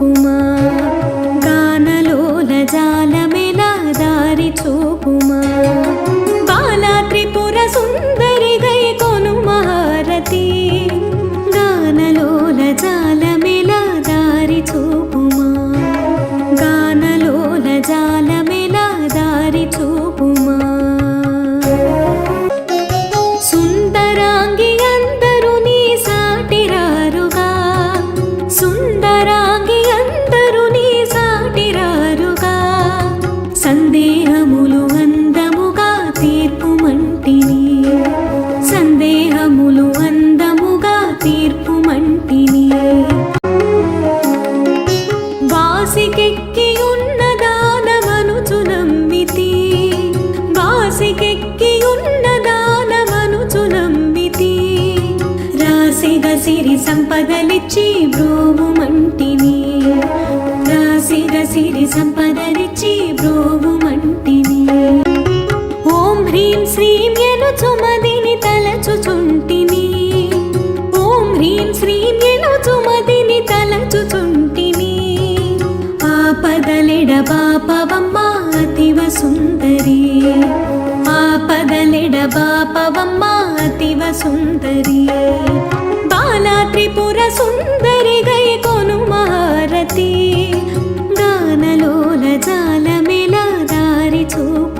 చూపుమా గానలోల జాలమెలా దారి చూపుమా బాలా త్రిపుర సుందరి గై కొను మహారతి గానలోల జాలమెలా దారి చూపుమా గానలోల జాలమెలా దారి చూపుమా సుందరాంగి అందరూ నీ సాటిరారుగా సుందరాంగి అందరూ నీ సాటిరారుగా సందేహములు అందముగా తీర్పుమంటిని సందేహములు అందముగా తీర్పుమంటిని వాసికెక్కి ఉన్న దానమనుచు నమ్మితి వాసికెక్కి ఉన్న దానమనుచు నమ్మితి రాసిగా సిరి సంపదలిచ్చి బ్రోవుమంటిని రాసిగా సిరి సంపదలిచ్చి బ్రోవుమంటిని ఓం హ్రీం శ్రీం ఎనుచు మదిని తలచుచుంటిని ఓం హ్రీం శ్రీం ఎనుచు మదిని తలచుచుంటిని ఆపదలెడ బాపవమ్మ అతివ సుందరి ఆపదలెడ బాపవమ్మ అతివ సుందరి బాలా త్రిపుర సుందరి గై కొను మహారతి గానలోల జాలమెలా దారి చూపు